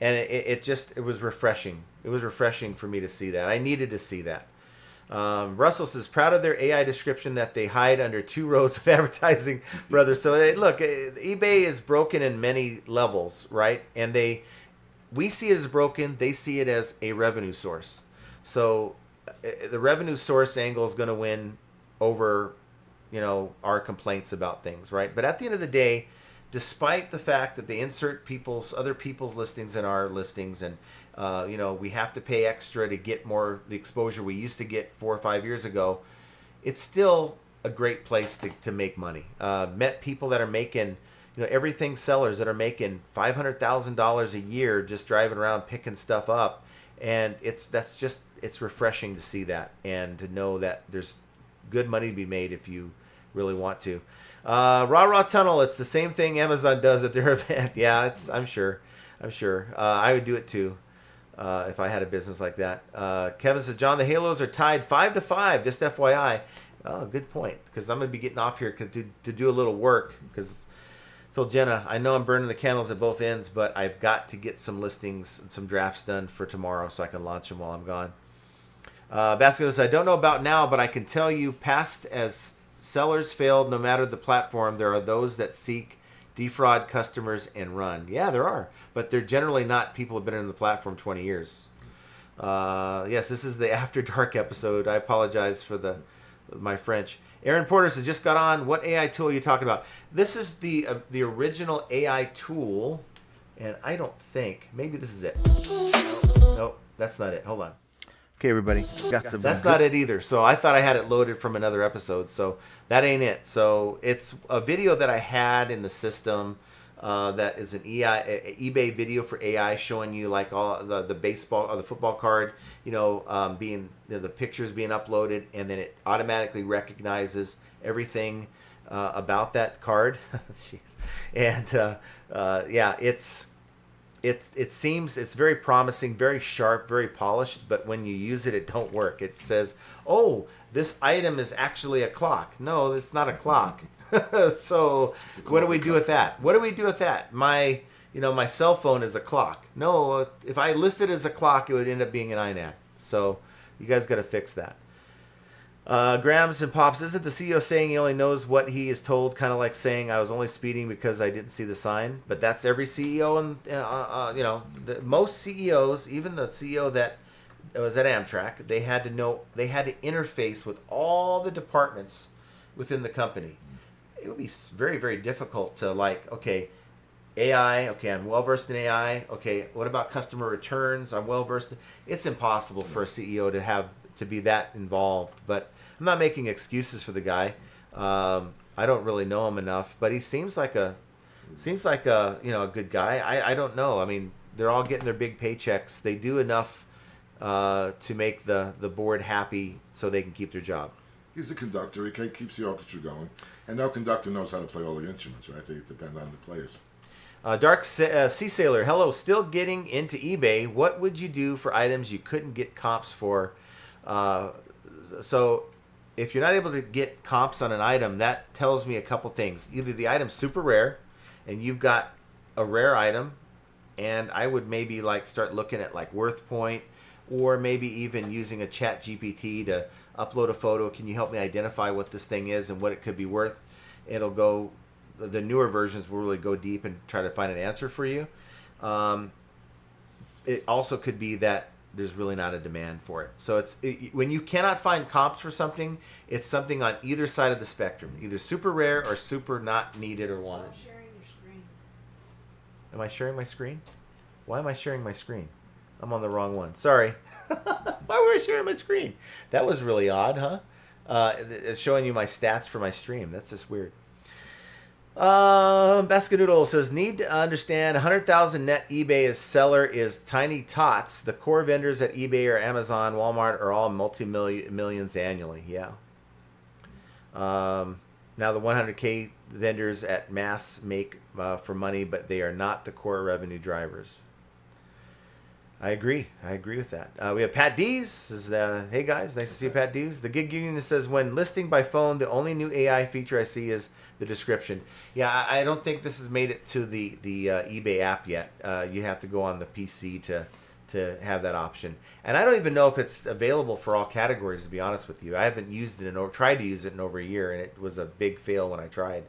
it was refreshing. It was refreshing for me to see that. I needed to see that. Russell says, proud of their AI description that they hide under 2 rows of advertising, brother. So look, eBay is broken in many levels, right? And we see it as broken. They see it as a revenue source. So the revenue source angle is going to win over, our complaints about things, right? But at the end of the day, despite the fact that they insert other people's listings in our listings, and we have to pay extra to get more the exposure we used to get 4 or 5 years ago, it's still a great place to make money. Met people that are making, everything sellers that are making $500,000 a year just driving around picking stuff up, and it's refreshing to see that and to know that there's good money to be made if you really want to. Raw Tunnel, it's the same thing Amazon does at their event. Yeah, I'm sure. I would do it too if I had a business like that. Kevin says, John, the Halos are tied 5-5. Just FYI. Oh, good point. Because I'm going to be getting off here to do a little work. Because I told Jenna, I know I'm burning the candles at both ends, but I've got to get some listings, some drafts done for tomorrow so I can launch them while I'm gone. Basket says, I don't know about now, but I can tell you past as sellers failed no matter the platform, there are those that seek defraud customers and run. Yeah, there are, but they're generally not people who have been in the platform 20 years. Yes, this is the After Dark episode. I apologize for my French. Aaron Porter says, just got on. What AI tool are you talking about? This is the original AI tool, and I don't think, maybe this is it. Nope, that's not it. Hold on. Okay, everybody. That's not it either. So I thought I had it loaded from another episode. So that ain't it. So it's a video that I had in the system that is an eBay video for AI showing you like all the baseball or the football card, being the pictures being uploaded, and then it automatically recognizes everything about that card. Jeez. And yeah, it seems it's very promising, very sharp, very polished, but when you use it, it don't work. It says, oh, this item is actually a clock. No, it's not a clock. So what do we do with that? What do we do with that? My cell phone is a clock. No, if I list it as a clock, it would end up being an INAC. So you guys got to fix that. Grams and Pops, isn't the CEO saying he only knows what he is told, kind of like saying I was only speeding because I didn't see the sign? But that's every CEO, and most CEOs, even the CEO that was at Amtrak, they had to interface with all the departments within the company. It would be very, very difficult to AI, okay, I'm well versed in AI. Okay, what about customer returns? I'm well versed. It's impossible for a CEO to be that involved, but I'm not making excuses for the guy. I don't really know him enough, but he seems like a a good guy. I don't know. I mean, they're all getting their big paychecks. They do enough to make the board happy so they can keep their job. He's a conductor. He keeps the orchestra going, and no conductor knows how to play all the instruments, right? They depend on the players. Dark Sea Sailor, hello. Still getting into eBay. What would you do for items you couldn't get comps for? So if you're not able to get comps on an item, that tells me a couple things. Either the item's super rare and you've got a rare item, and I would maybe start looking at Worth Point, or maybe even using a chat GPT to upload a photo. Can you help me identify what this thing is and what it could be worth? The newer versions will really go deep and try to find an answer for you. It also could be that there's really not a demand for it. So when you cannot find comps for something, it's something on either side of the spectrum, either super rare or super not needed or wanted. Stop sharing your screen. Am I sharing my screen? Why am I sharing my screen? I'm on the wrong one. Sorry. Why were I sharing my screen? That was really odd, huh? It's showing you my stats for my stream. That's just weird. Basket Noodle says, need to understand 100,000 net eBay as seller is tiny tots. The core vendors at eBay or Amazon, Walmart are all multi-millions annually. Yeah. Now the 100K vendors at mass make for money, but they are not the core revenue drivers. I agree with that. We have Pat Dees. Says, hey guys, nice to see you, Pat Dees. The Gig Union says, when listing by phone, the only new AI feature I see is the description. Yeah, I don't think this has made it to the eBay app yet. You have to go on the PC to have that option. And I don't even know if it's available for all categories, to be honest with you. I haven't used it tried to use it in over a year, and it was a big fail when I tried.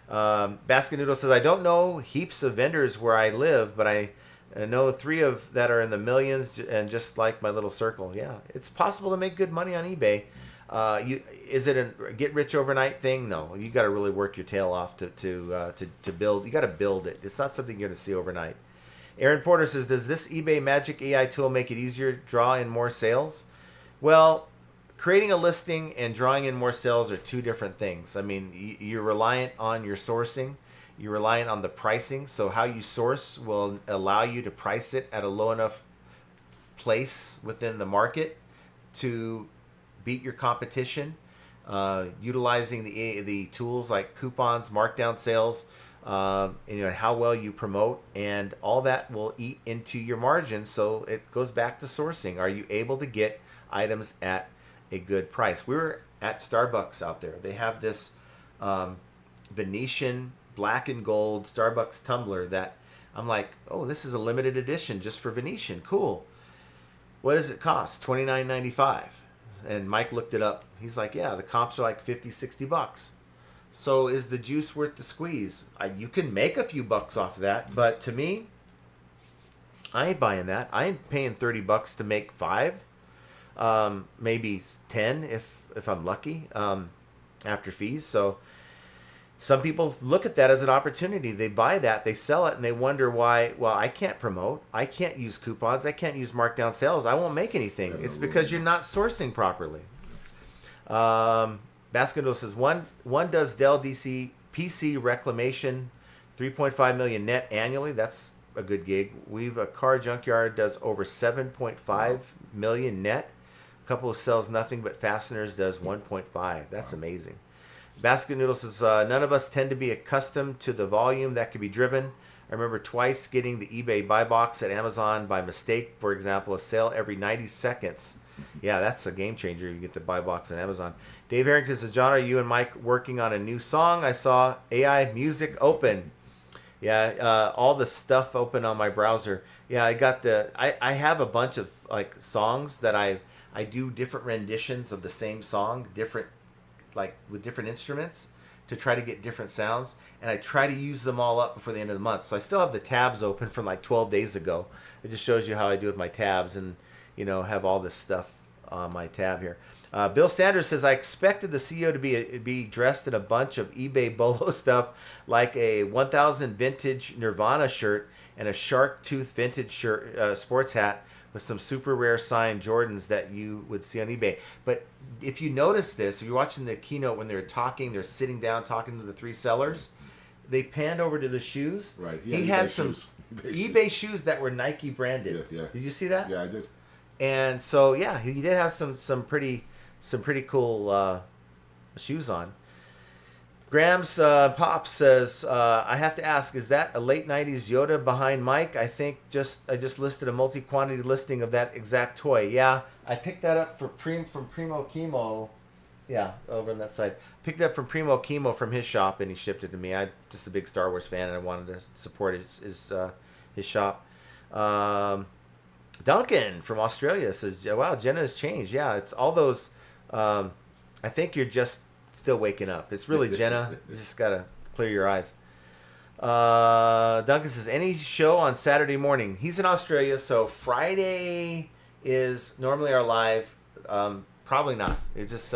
Basket Noodle says, I don't know heaps of vendors where I live, but I know 3 of that are in the millions, and just like my little circle. Yeah, it's possible to make good money on eBay. Is it a get rich overnight thing? No, you got to really work your tail off to build. You got to build it. It's not something you're going to see overnight. Aaron Porter says, does this eBay magic AI tool make it easier to draw in more sales? Well, creating a listing and drawing in more sales are two different things. I mean, you're reliant on your sourcing. You're reliant on the pricing. So how you source will allow you to price it at a low enough place within the market to beat your competition, utilizing the tools like coupons, markdown sales, and how well you promote, and all that will eat into your margin. So it goes back to sourcing. Are you able to get items at a good price? We were at Starbucks out there. They have this Venetian black and gold Starbucks tumbler that I'm like, oh, this is a limited edition just for Venetian. Cool. What does it cost? $29.95. And Mike looked it up. He's like, yeah, the comps are like $50-$60. So is the juice worth the squeeze? You can make a few bucks off of that, but to me, I ain't buying that. I ain't paying $30 to make 5, maybe 10 if I'm lucky, after fees. So some people look at that as an opportunity. They buy that, they sell it, and they wonder why. Well, I can't promote. I can't use coupons. I can't use markdown sales. I won't make anything. It's because you're not sourcing properly. Baskin says, one does Dell PC reclamation, 3.5 million net annually. That's a good gig. We've a car junkyard does over 7.5 million net. A couple of sells nothing but fasteners, does 1.5. That's amazing. Basket Noodle says, none of us tend to be accustomed to the volume that can be driven. I remember twice getting the eBay buy box at Amazon by mistake. For example, a sale every 90 seconds. Yeah, that's a game changer. You get the buy box on Amazon. Dave Harrington says, John, are you and Mike working on a new song? I saw AI music open. Yeah, all the stuff open on my browser. Yeah, I have a bunch of like songs that I do different renditions of the same song, with different instruments to try to get different sounds, and I try to use them all up before the end of the month. So I still have the tabs open from like 12 days ago. It just shows you how I do with my tabs, and have all this stuff on my tab here. Bill Sanders says, I expected the CEO to be dressed in a bunch of eBay bolo stuff, like a 1000 vintage Nirvana shirt and a shark tooth vintage shirt, sports hat with some super rare signed Jordans that you would see on eBay. But if you notice this, if you're watching the keynote when they're sitting down talking to the 3 sellers, they panned over to the shoes. Right. Yeah, he had some eBay shoes that were Nike branded. Yeah. Did you see that? Yeah, I did. And so he did have some pretty cool shoes on. Graham's Pop says, I have to ask, is that a late 90s Yoda behind Mike? I think I just listed a multi-quantity listing of that exact toy. Yeah, I picked that up from Primo Chemo. Yeah, over on that side. Picked it up from Primo Chemo from his shop, and he shipped it to me. I'm just a big Star Wars fan, and I wanted to support his shop. Duncan from Australia says, wow, Jenna has changed. Yeah, it's all those. I think you're just still waking up. It's really Jenna. You just got to clear your eyes. Duncan says, any show on Saturday morning? He's in Australia, so Friday is normally our live. Probably not. It's just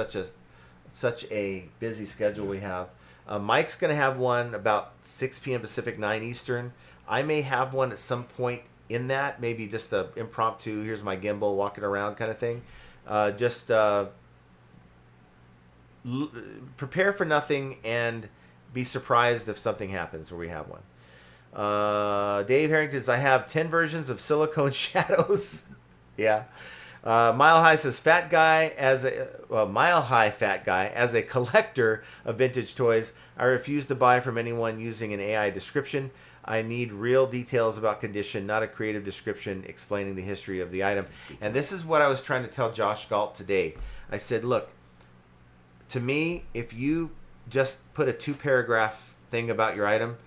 such a busy schedule we have. Mike's going to have one about 6 p.m. Pacific, 9 Eastern. I may have one at some point in that, maybe just a impromptu, here's my gimbal, walking around kind of thing. Prepare for nothing and be surprised if something happens where we have one. Dave Harrington says, I have 10 versions of silicone shadows. Yeah. Mile High says, Mile High fat guy, as a collector of vintage toys, I refuse to buy from anyone using an AI description. I need real details about condition, not a creative description explaining the history of the item. And this is what I was trying to tell Josh Galt today. I said, look, to me, if you just put a 2-paragraph thing about your item,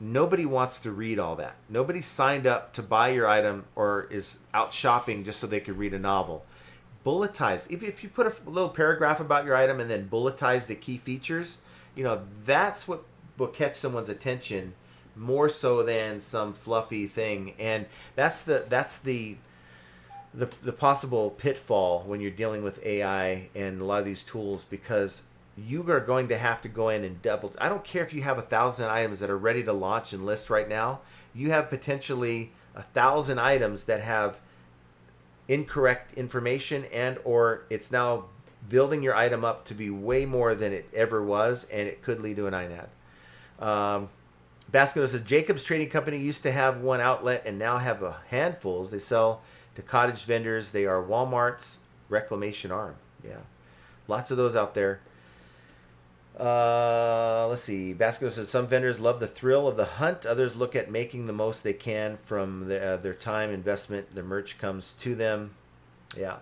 nobody wants to read all that. Nobody signed up to buy your item or is out shopping just so they could read a novel. Bulletize. If you put a little paragraph about your item and then bulletize the key features, that's what will catch someone's attention more so than some fluffy thing. And that's the possible pitfall when you're dealing with AI and a lot of these tools, because you are going to have to go in and double. I don't care if you have 1,000 items that are ready to launch and list right now. You have potentially 1,000 items that have incorrect information, and or it's now building your item up to be way more than it ever was, and it could lead to an INAD. Baskin says, Jacob's Trading Company used to have one outlet and now have handfuls. They sell to cottage vendors. They are Walmart's reclamation arm. Yeah, lots of those out there. Let's see. Baskin says, some vendors love the thrill of the hunt. Others look at making the most they can from their time investment. The merch comes to them. Yeah.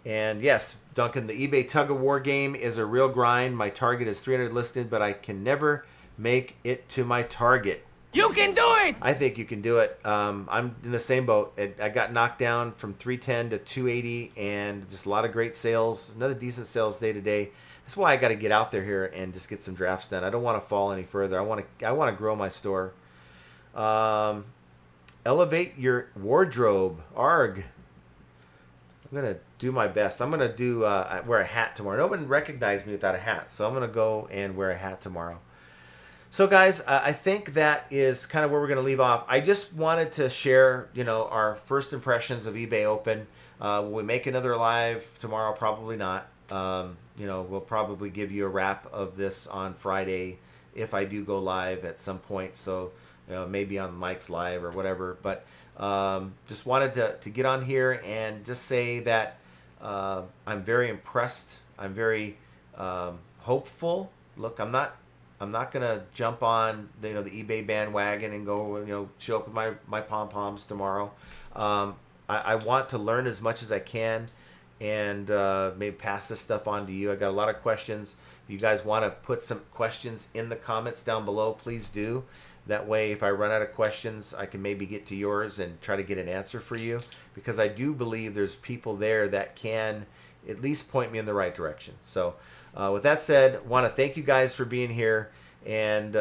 And yes, Duncan, the eBay tug-of-war game is a real grind. My target is 300 listed, but I can never make it to my target. You can do it! I think you can do it. I'm in the same boat. I got knocked down from 310 to 280, and just a lot of great sales. Another decent sales day today. That's why I got to get out there here and just get some drafts done. I don't want to fall any further. I want to grow my store. Elevate your wardrobe. Arg. I'm going to do my best. I'm going to do wear a hat tomorrow. No one recognized me without a hat, so I'm going to go and wear a hat tomorrow. So guys, I think that is kind of where we're going to leave off. I just wanted to share, our first impressions of eBay Open. Will we make another live tomorrow? Probably not. We'll probably give you a wrap of this on Friday if I do go live at some point. So, maybe on Mike's live or whatever. But just wanted to get on here and just say that I'm very impressed. I'm very hopeful. Look, I'm not gonna jump on the eBay bandwagon and go show up with my pom-poms tomorrow. I want to learn as much as I can and maybe pass this stuff on to you. I got a lot of questions. If you guys want to put some questions in the comments down below, please do. That way, if I run out of questions, I can maybe get to yours and try to get an answer for you, because I do believe there's people there that can at least point me in the right direction. So with that said, want to thank you guys for being here, and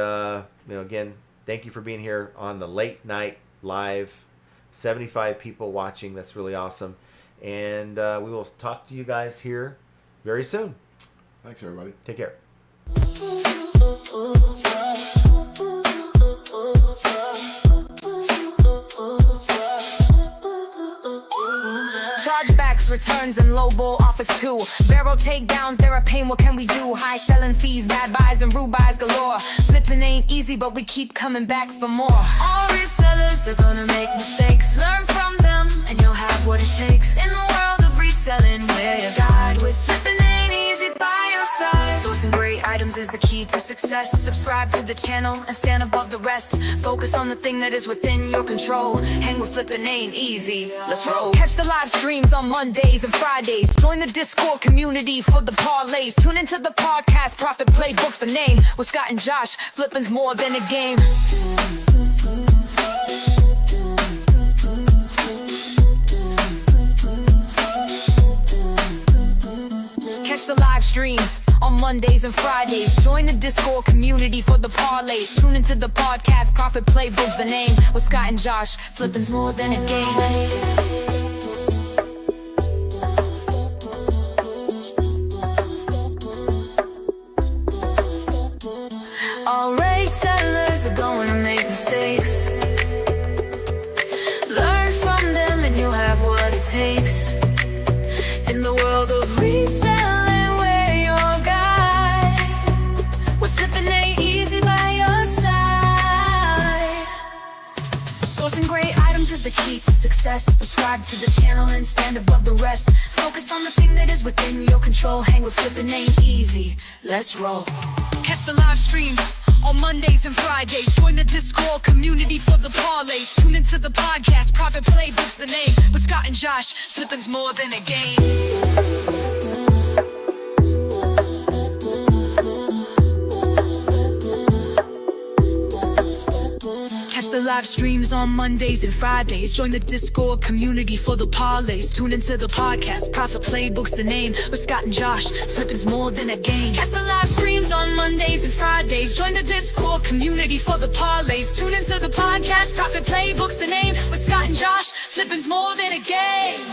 again, thank you for being here on the late night live. 75 people watching. That's really awesome. And we will talk to you guys here very soon. Thanks, everybody. Take care. Chargebacks, returns, and lowball offers too. Barrel takedowns, they're a pain, what can we do? High selling fees, bad buys, and rude buys galore. Flipping ain't easy, but we keep coming back for more. All resellers are gonna make mistakes. Learn from them, and you'll have what it takes. In the world of reselling, we're your guide. With flipping ain't easy by your side. Sourcing great items is the key to success. Subscribe to the channel and stand above the rest. Focus on the thing that is within your control. Hang with flipping ain't easy. Let's roll. Catch the live streams on Mondays and Fridays. Join the Discord community for the parlays. Tune into the podcast. Profit Playbook's the name. With Scott and Josh, flipping's more than a game. Catch the live streams on Mondays and Fridays. Join the Discord community for the parlays. Tune into the podcast. Profit Playbook's the name. With Scott and Josh, flipping's more than a game. All resellers are going to make mistakes. Learn from them and you'll have what it takes. In the world of reselling, we're your guide. We're flipping it. Sourcing great items is the key to success. Subscribe to the channel and stand above the rest. Focus on the thing that is within your control. Hang with flipping ain't easy. Let's roll. Catch the live streams on Mondays and Fridays. Join the Discord community for the parlays. Tune into the podcast. Profit Playbook's the name. With Scott and Josh, flipping's more than a game. Catch the live streams on Mondays and Fridays. Join the Discord community for the parlays. Tune into the podcast. Profit Playbook's the name. With Scott and Josh, flipping's more than a game. Catch the live streams on Mondays and Fridays. Join the Discord community for the parlays. Tune into the podcast. Profit Playbook's the name. With Scott and Josh, flipping's more than a game.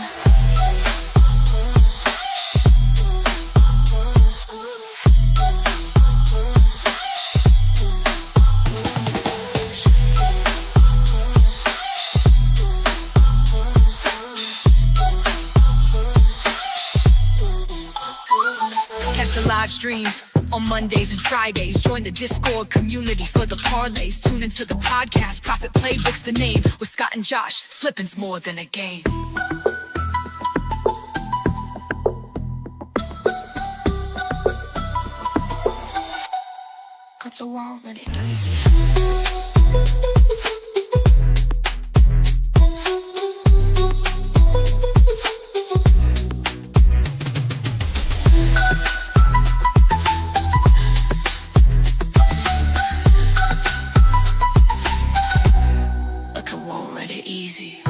Catch the live streams on Mondays and Fridays. Join the Discord community for the parlays. Tune into the podcast. Profit Playbook's the name. With Scott and Josh, flipping's more than a game. Cut so already easy. Look, I'm already easy.